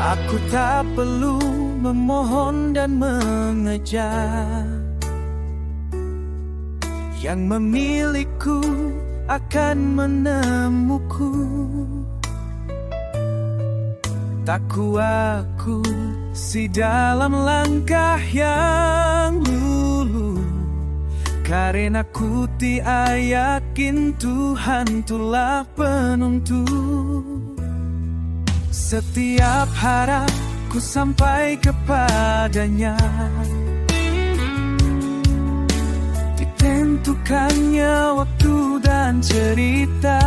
Aku tak perlu memohon dan mengejar. Yang memiliku akan menemuku. Tak kuaku si dalam langkah yang lulu, karena ku tiada yakin Tuhan tulah penentu. Setiap harap ku sampai kepadanya, ditentukannya waktu dan cerita.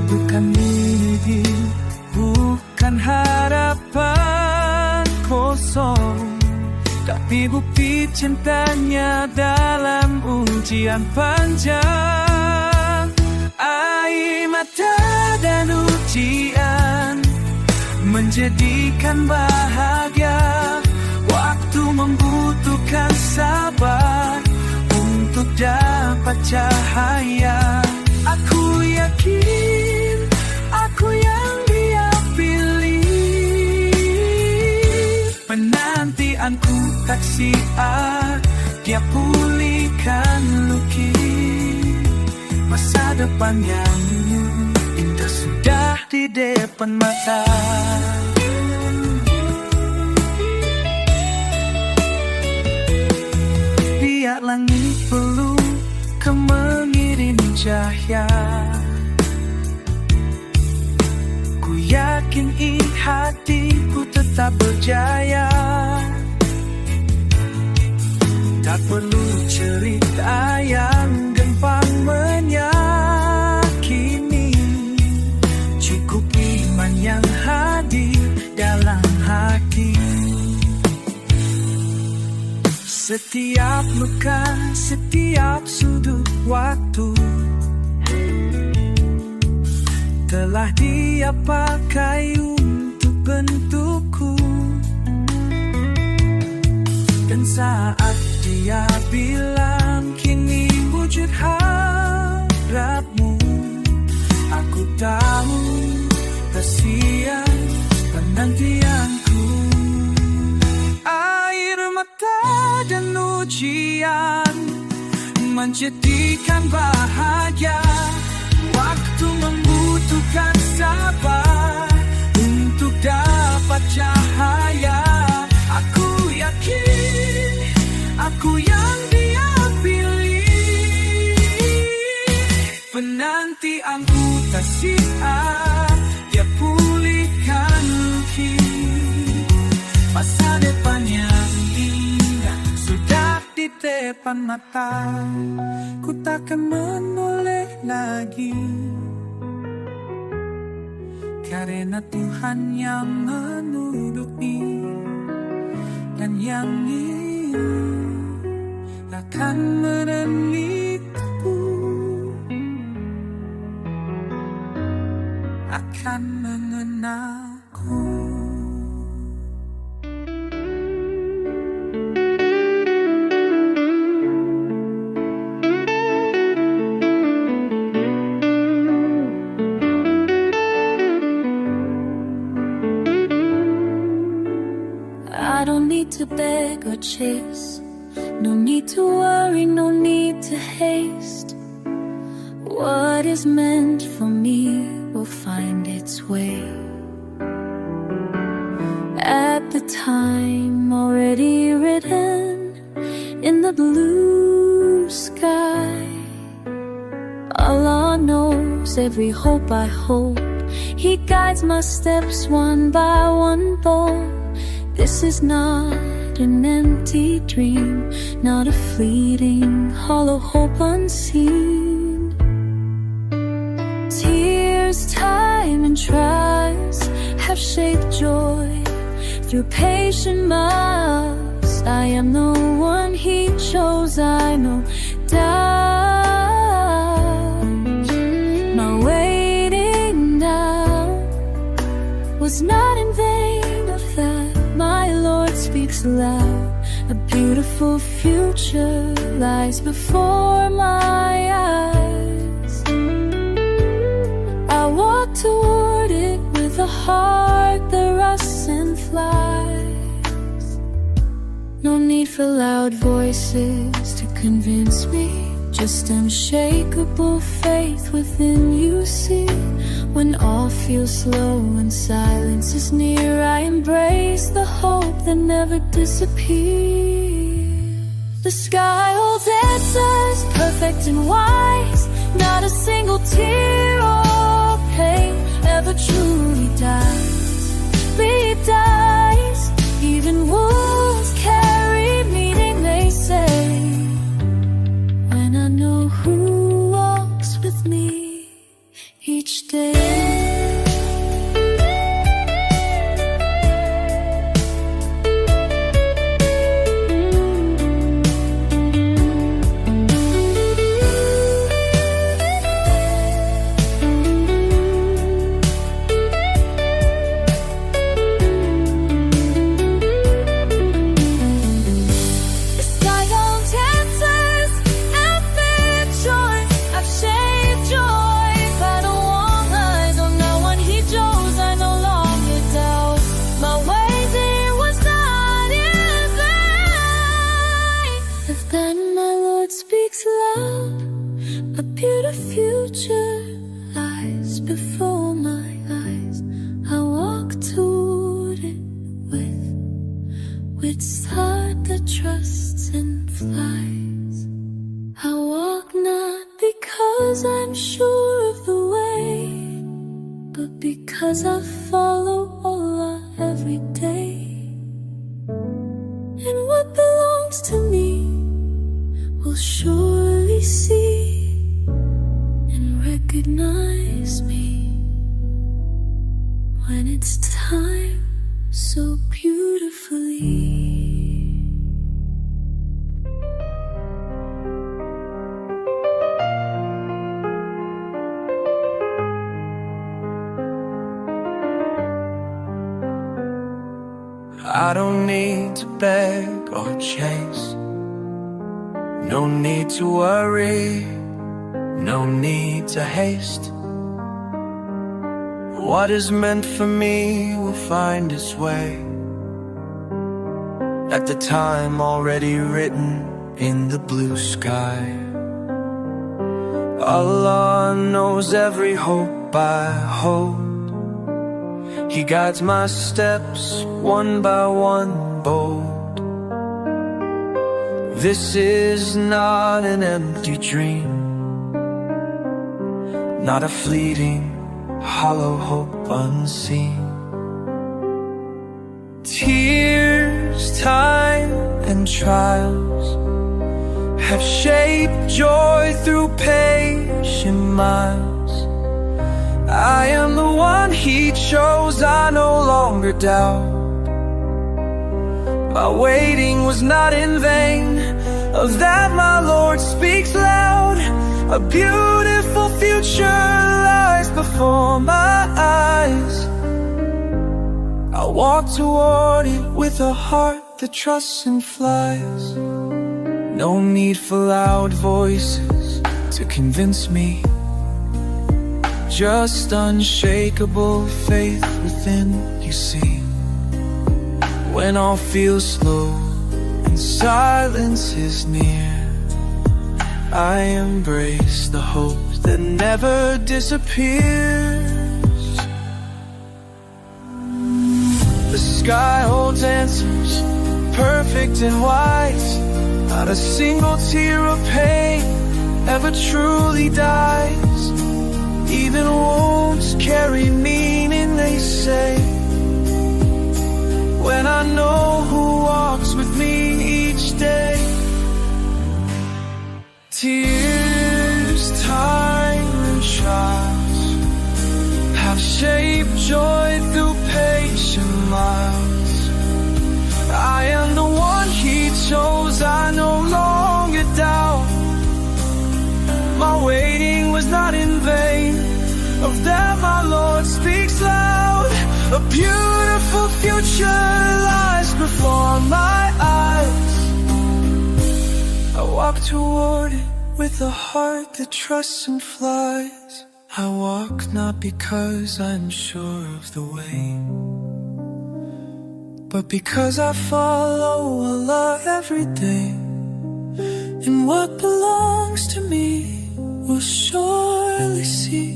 Bukan mimpi, bukan harapan kosong, tapi bukti cintanya dalam ujian panjang. Air mata dan ujian menjadikan bahagia. Waktu membutuhkan sabar untuk dapat cahaya. Aku yakin aku yang Dia pilih. Penantianku tak sia, Dia pulihkan lukis masa depan yang indah sudah di depan mata. Biar langit belum mengirim cahaya, ku yakin hatiku tetap berjaya. Tak perlu cerita yang gampang menyakini, cukup iman yang hadir dalam hati. Setiap luka, setiap sudut waktu telah Dia pakai untuk bentukku. Dan saat Dia bilang kini wujud harapmu, aku tahu tak sia penantianku. Air mata dan ujian menjadikan bahagia. Waktu membutuhkan sabar untuk dapat cahaya. Aku yakin aku yang Dia pilih. Penantianku tak sia, Dia pulihkan lukis masa depan yang indah sudah di depan mata. Ku takkan menoleh lagi, karena Tuhan yang menuduki. Dan yang ini akan menelitiku, akan mengenalku. I don't need to beg or chase, no need to worry, no need to haste. What is meant for me will find its way. At the time already written in the blue sky, Allah knows every hope I hold. He guides my steps one by one, bold. This is not an empty dream, not a fleeting, hollow hope unseen. Tears, time, and trials have shaped joy through patient miles. I am the one He chose, I know doubt. My waiting now was not in vain, of that my Lord speaks loud. A beautiful future lies before my eyes. I walk toward it with heart that rusts and flies. No need for loud voices to convince me, just unshakable faith within you see. When all feels slow and silence is near, I embrace the hope that never disappears. The sky holds answers, perfect and wise. Not a single tear or pain ever truly dies. Even wounds carry meaning, they say. When I know who walks with me each day. Then my Lord speaks loud. A beautiful future lies before my eyes. I walk toward it with heart that trusts and flies. I walk not because I'm sure of the way, but because I follow Allah every day. And what belongs to me will surely see and recognize me when it's time so beautifully. I don't need to beg or chase. No need to worry, no need to haste. What is meant for me will find its way at the time already written in the blue sky. Allah knows every hope I hold. He guides my steps one by one bold. This is not an empty dream, not a fleeting, hollow hope unseen. Tears, time, and trials have shaped joy through patient miles. I am the one He chose, I no longer doubt. My waiting was not in vain, of that my Lord speaks loud. A beautiful future lies before my eyes. I walk toward it with a heart that trusts and flies. No need for loud voices to convince me, just unshakable faith within, you see. When all feels slow and silence is near, I embrace the hope that never disappears. The sky holds answers, perfect and wise. Not a single tear of pain ever truly dies. Even wounds carry meaning, they say. When I know who walks with me each day. Tears, time, and trials have shaped joy through patient miles. I am the one He chose, I no longer doubt. My waiting was not in vain, of that my Lord speaks loud. A beautiful future lies before my eyes. I walk toward it with a heart that trusts and flies. I walk not because I'm sure of the way, but because I follow Allah every day. And what belongs to me will surely see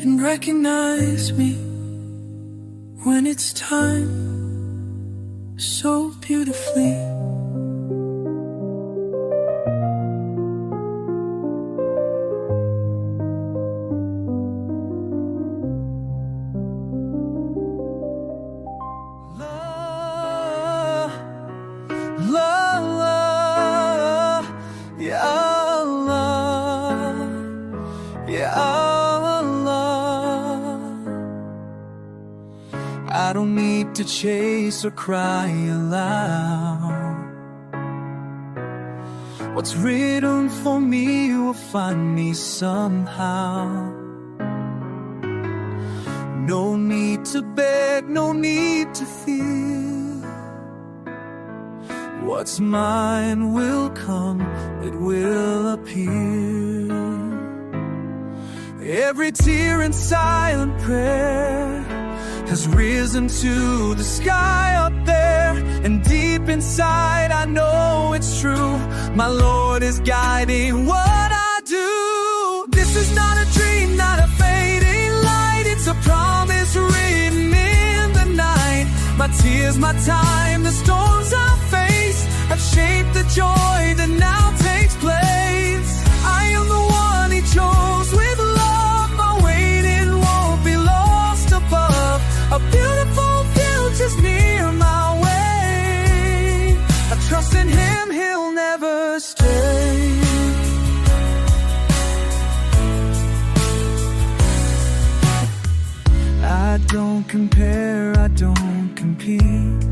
and recognize me when it's time, so beautifully. La, la, ya Allah, ya Allah. I don't need to chase or cry aloud. What's written for me will find me somehow. No need to beg, no need to fear. What's mine will come, it will appear. Every tear and silent prayer has risen to the sky up there, and deep inside I know it's true. My Lord is guiding what I do. This is not a dream, not a fading light. It's a promise written in the night. My tears, my time, the storms I face have shaped the joy that now takes place. I am the one He chose with love. My waiting won't be lost above. A beautiful future's near my way. I trust in Him, He'll never stray. I don't compare, I don't compete.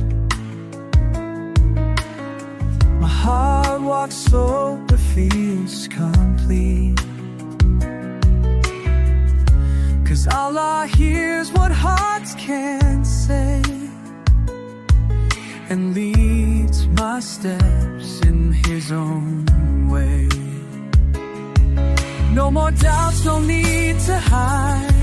My heart walks slow but feels complete, 'cause Allah hears what hearts can't say, and leads my steps in His own way. No more doubts, no need to hide.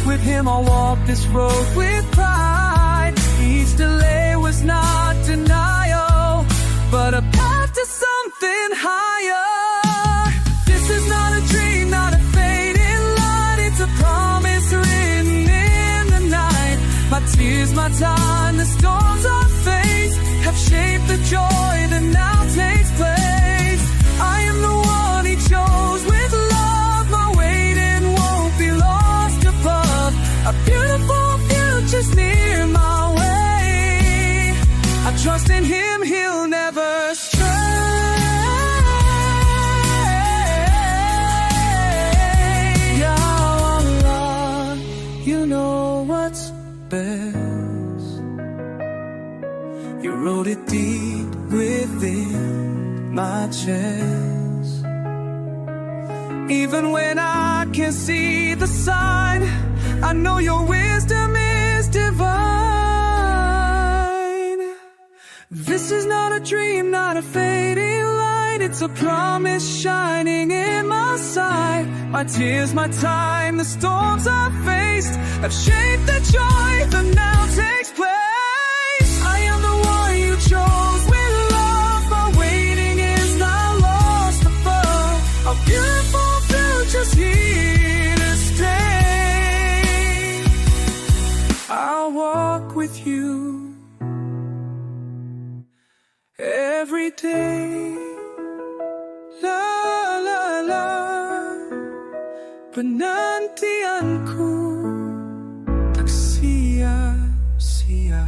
With Him I'll walk this road with pride. Each delay was not denial, but a path to something higher. This is not a dream, not a fading light. It's a promise written in the night. My tears, my time, the storms I face have shaped the joy that now takes place. I am the one He chose with love. My waiting won't be lost above. A beautiful future's near my way. I trust in Him, He'll never stray. Ya Allah, You know what's best. You wrote it deep within my chest. Even when I can't see the sign, I know Your wisdom is divine. This is not a dream, not a fading light. It's a promise shining in my sight. My tears, my time, the storms I've faced have shaped the joy that now takes place. I am the one You chose with love. My waiting is not lost above. A beautiful future's here to stay. I'll walk with You every day. La la la, penantianku tak sia-sia.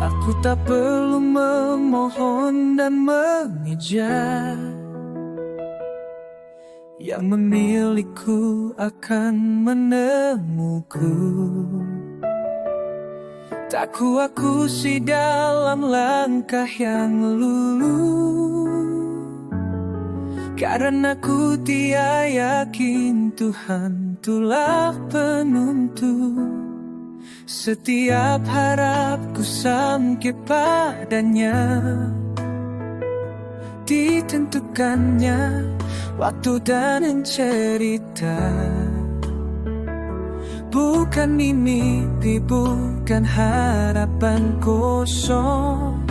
Aku tak perlu memohon dan mengejar. Yang memilikiku akan menemuku. Tak kuakusi dalam langkah yang lulu. Karena ku dia yakin Tuhan tulah penuntun. Setiap harapku sampai padanya, ditentukannya waktu dan cerita. Bukan mimpi, bukan harapan kosong,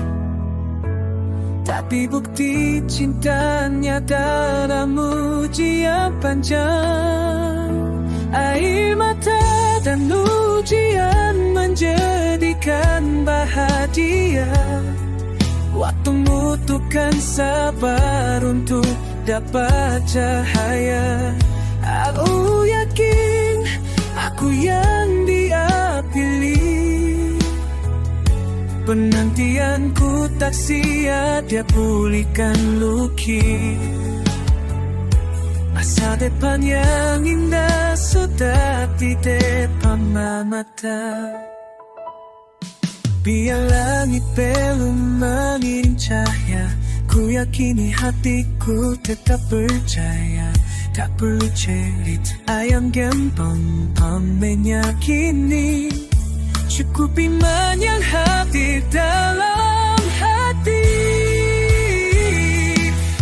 tapi bukti cintanya dalam ujian panjang. Air mata dan ujian menjadikan bahagia. Waktu membutuhkan sabar untuk dapat cahaya. Aku yakin aku yang dia pilih. Penantianku tak sia, dia pulihkan luki. Masa depan yang indah sudah di depan mata. Biar langit belum mengirim cahaya, ku yakini hatiku tetap percaya. Tak perlu cerita yang gampang menyakini, cukup iman yang hadir dalam hati.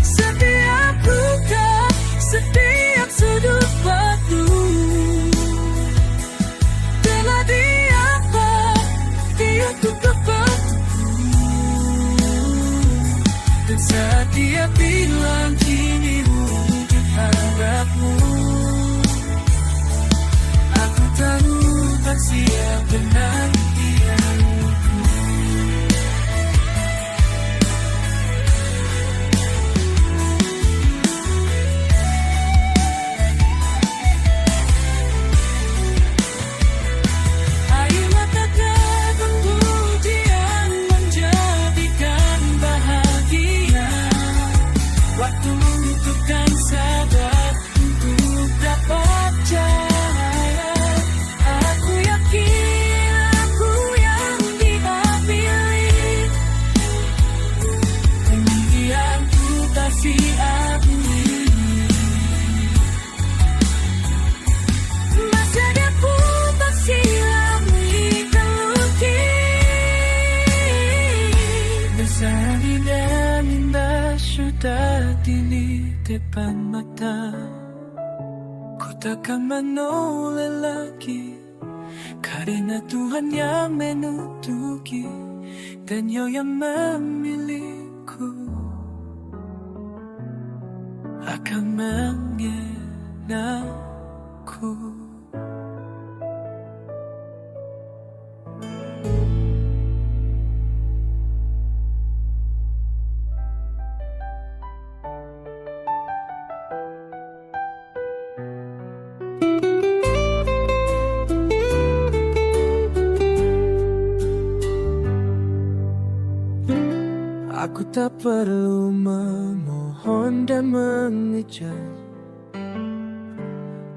Setiap luka, setiap sudut batu telah diapa, dia tuh kepadaku. Dan saat dia bilang kini wujud harapmu, aku tahu tak siap penantianku. Air mata dan ujian menjadikan bahagia. Waktu membutuhkan sabar untuk dapat cahaya. Aku yakin aku yang dia pilih. Kemudianku tak sia-sia. Masa depan tak sia-sia luki. Bersari dan indah sudah di depan mata. Ku takkan menoleh lagi, karena Tuhan yang menutupi dan Dia yang memilihku. Akan mengenangku. Aku tak perlu memohon dan mengejar,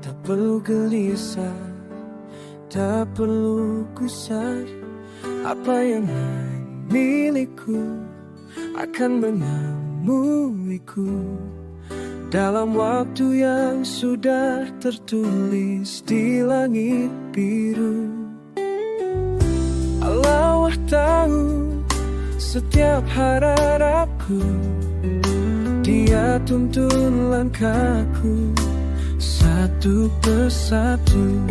tak perlu gelisah, tak perlu gusar. Apa yang milikku akan menemuiku dalam waktu yang sudah tertulis di langit biru. Allah tahu setiap harapku, Dia tuntun langkahku satu persatu.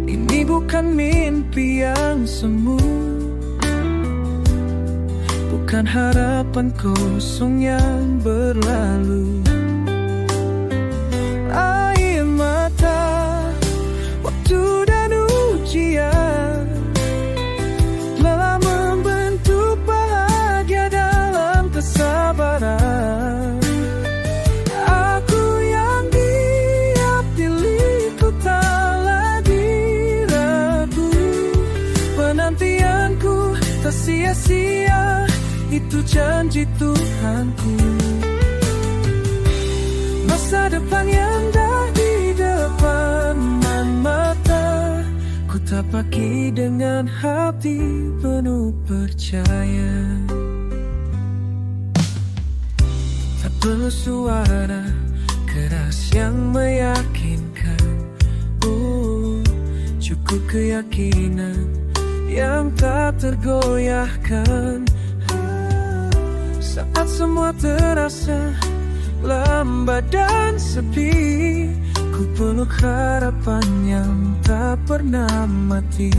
Ini bukan mimpi yang semu, bukan harapan kosong yang berlalu. Air mata, waktu dan ujian telah membentuk bahagia dalam kesabaran. Aku yang Dia pilih, ku tak lagi ragu. Penantianku tak sia-sia, itu janji Tuhanku. Masa depan yang dah di depan mata, ku tapaki dengan hati penuh percaya. Tak perlu suara keras yang meyakinkan. Cukup keyakinan yang tak tergoyahkan. Saat semua terasa lambat dan sepi, ku peluk harapan yang tak pernah mati.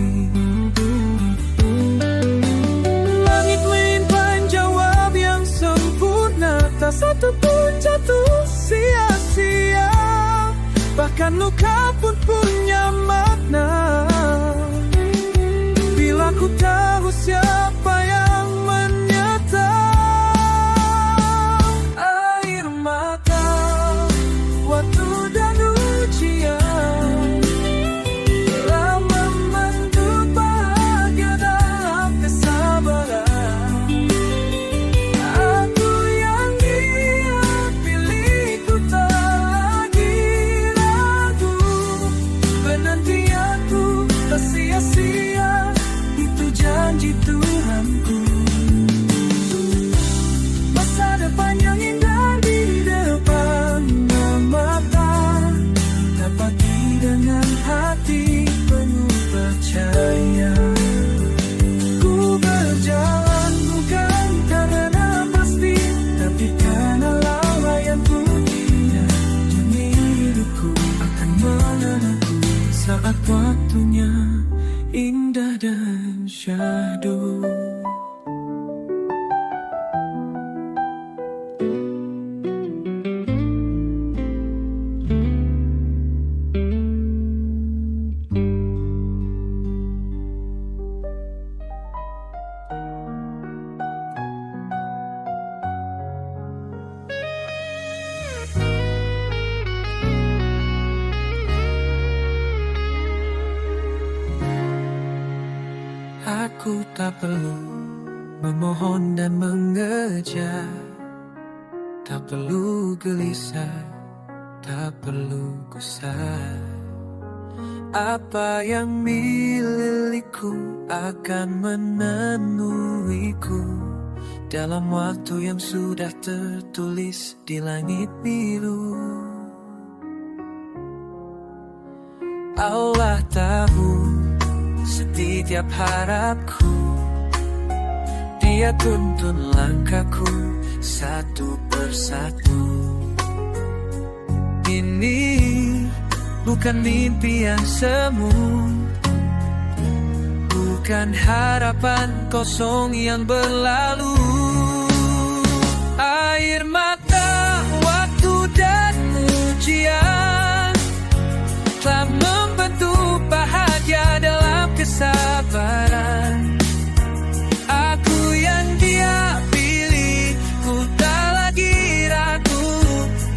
Langit menyimpan jawab yang sempurna, tak satu pun jatuh sia-sia. Bahkan luka pun punya makna. Bila ku tahu siapa yang menyata, air mata, waktu dan ujian telah membentuk bahagia dalam kesabaran. Aku yang Dia pilih, ku tak lagi ragu. Penantianku tak sia-sia, itu janji Tuhanku. Masa depan yang indah di depan mata, dapati dengan hati penuh percaya. Ku berjalan bukan karena pasti, tapi karena layan putihnya. Demi hidupku akan menanamku saat waktunya indah dan syahdu. Aku tak perlu memohon dan mengejar, tak perlu gelisah, tak perlu gusar. Apa yang milikku akan memenuhiku dalam waktu yang sudah tertulis di langit biru. Allah tahu setiap harapku, Dia tuntun langkahku satu persatu. Ini bukan mimpi yang semu, bukan harapan kosong yang berlalu. Air mata, waktu dan ujian telah membentuk bahagia dalam kesabaran. Aku yang Dia pilih, ku tak lagi ragu.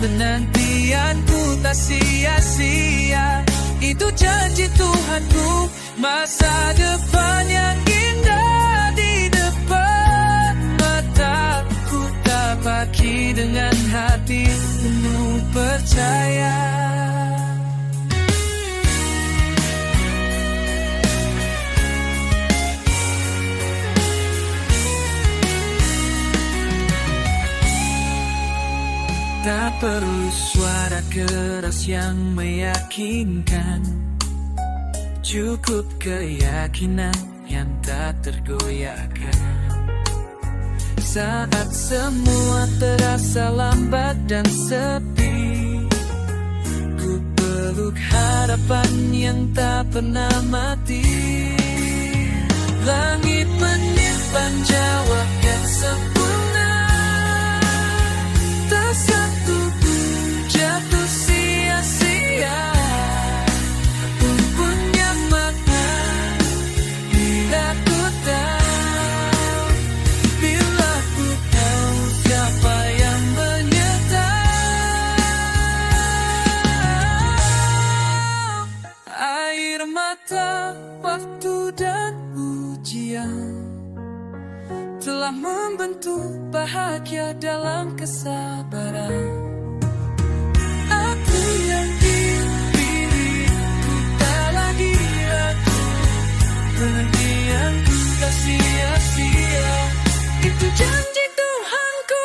Penantianku tak sia-sia, itu janji Tuhanku. Masa depan yang indah di depan mata, ku tapaki dengan hati penuh percaya. Tak perlu suara keras yang meyakinkan, cukup keyakinan yang tak tergoyahkan. Saat semua terasa lambat dan sepi, ku peluk harapan yang tak pernah mati. Langit menyimpan jawab yang sempurna, tak satu pun jatuh sia-sia. Pun punya makna bila ku tahu, bila ku tahu siapa yang menyertai. Air mata, waktu dan ujian telah membentuk bahagia dalam kesabaran. Aku yang dipilih, ku tak lagi ragu. Penantianku tak sia-sia, itu janji Tuhanku.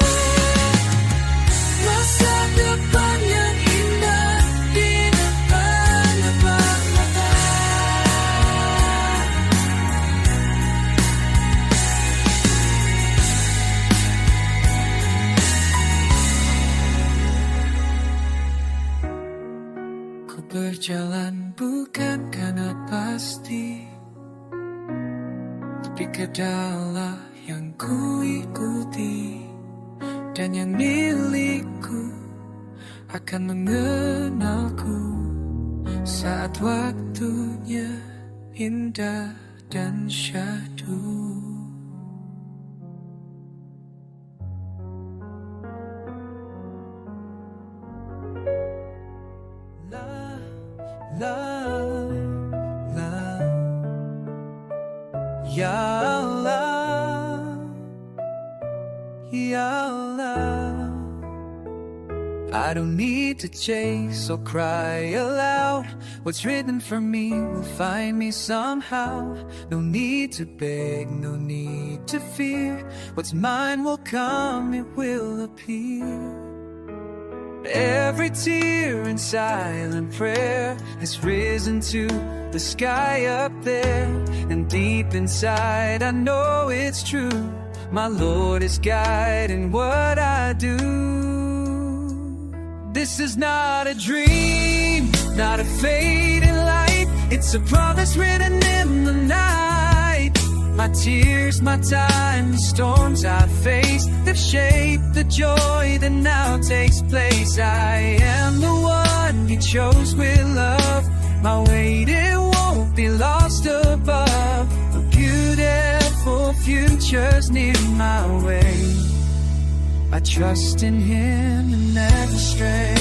Ku berjalan bukan karena pasti, tapi kendala yang ku ikuti. Dan yang milikku akan mengenalku saat waktunya indah dan syahdu. La, la, la. Ya Allah, Ya Allah. I don't need to chase or cry aloud. What's written for me will find me somehow. No need to beg, no need to fear. What's mine will come, it will appear. Every tear and silent prayer has risen to the sky up there. And deep inside I know it's true. My Lord is guiding what I do. This is not a dream, not a fading light. It's a promise written in the night. My tears, my time, the storms I faced, they've shaped the joy that now takes place. I am the one He chose with love. My weight, it won't be lost above. A beautiful future's near my way. I trust in Him and never stray.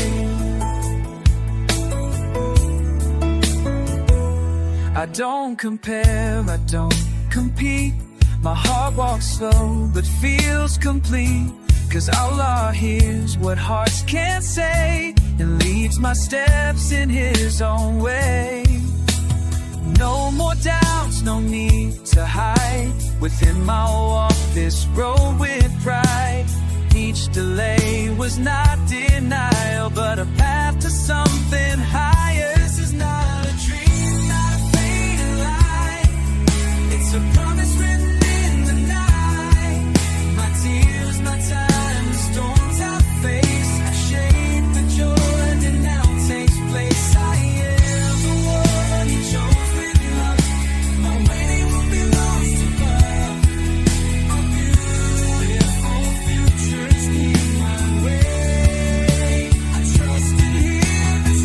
I don't compare, I don't compete. My heart walks slow but feels complete. 'Cause Allah hears what hearts can't say and leads my steps in His own way. No more doubts, no need to hide. Within my walk, this road with pride. Each delay was not denial, but a path to something higher. This is not a dream, not a fading light. It's a promise written in the night. My tears, my time, the storms I face have shaped the joy that now takes place. I am the one He chose with love. My waiting will be lost above. A beautiful future's near my way. I trust in Him and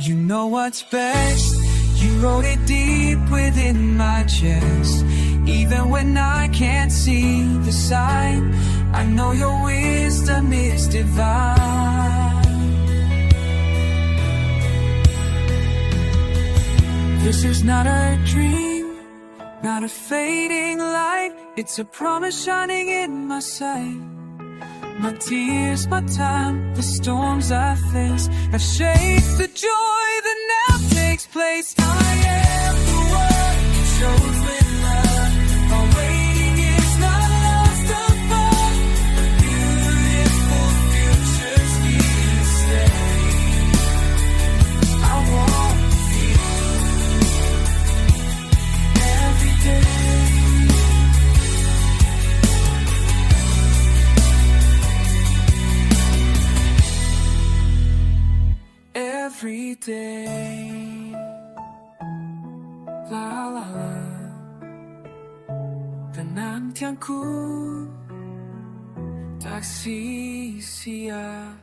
You know what's best. You wrote it deep within my chest. Even when I can't see the sign, I know Your wisdom is divine. This is not a dream, not a fading light. It's a promise shining in my sight. My tears, my time, the storms I face have shaped the joy that now takes place. I am the one He chose with love. My waiting is not lost above. A beautiful future's here to stay. I walk with You every day. Every day, la la la, penantianku tak sia-sia.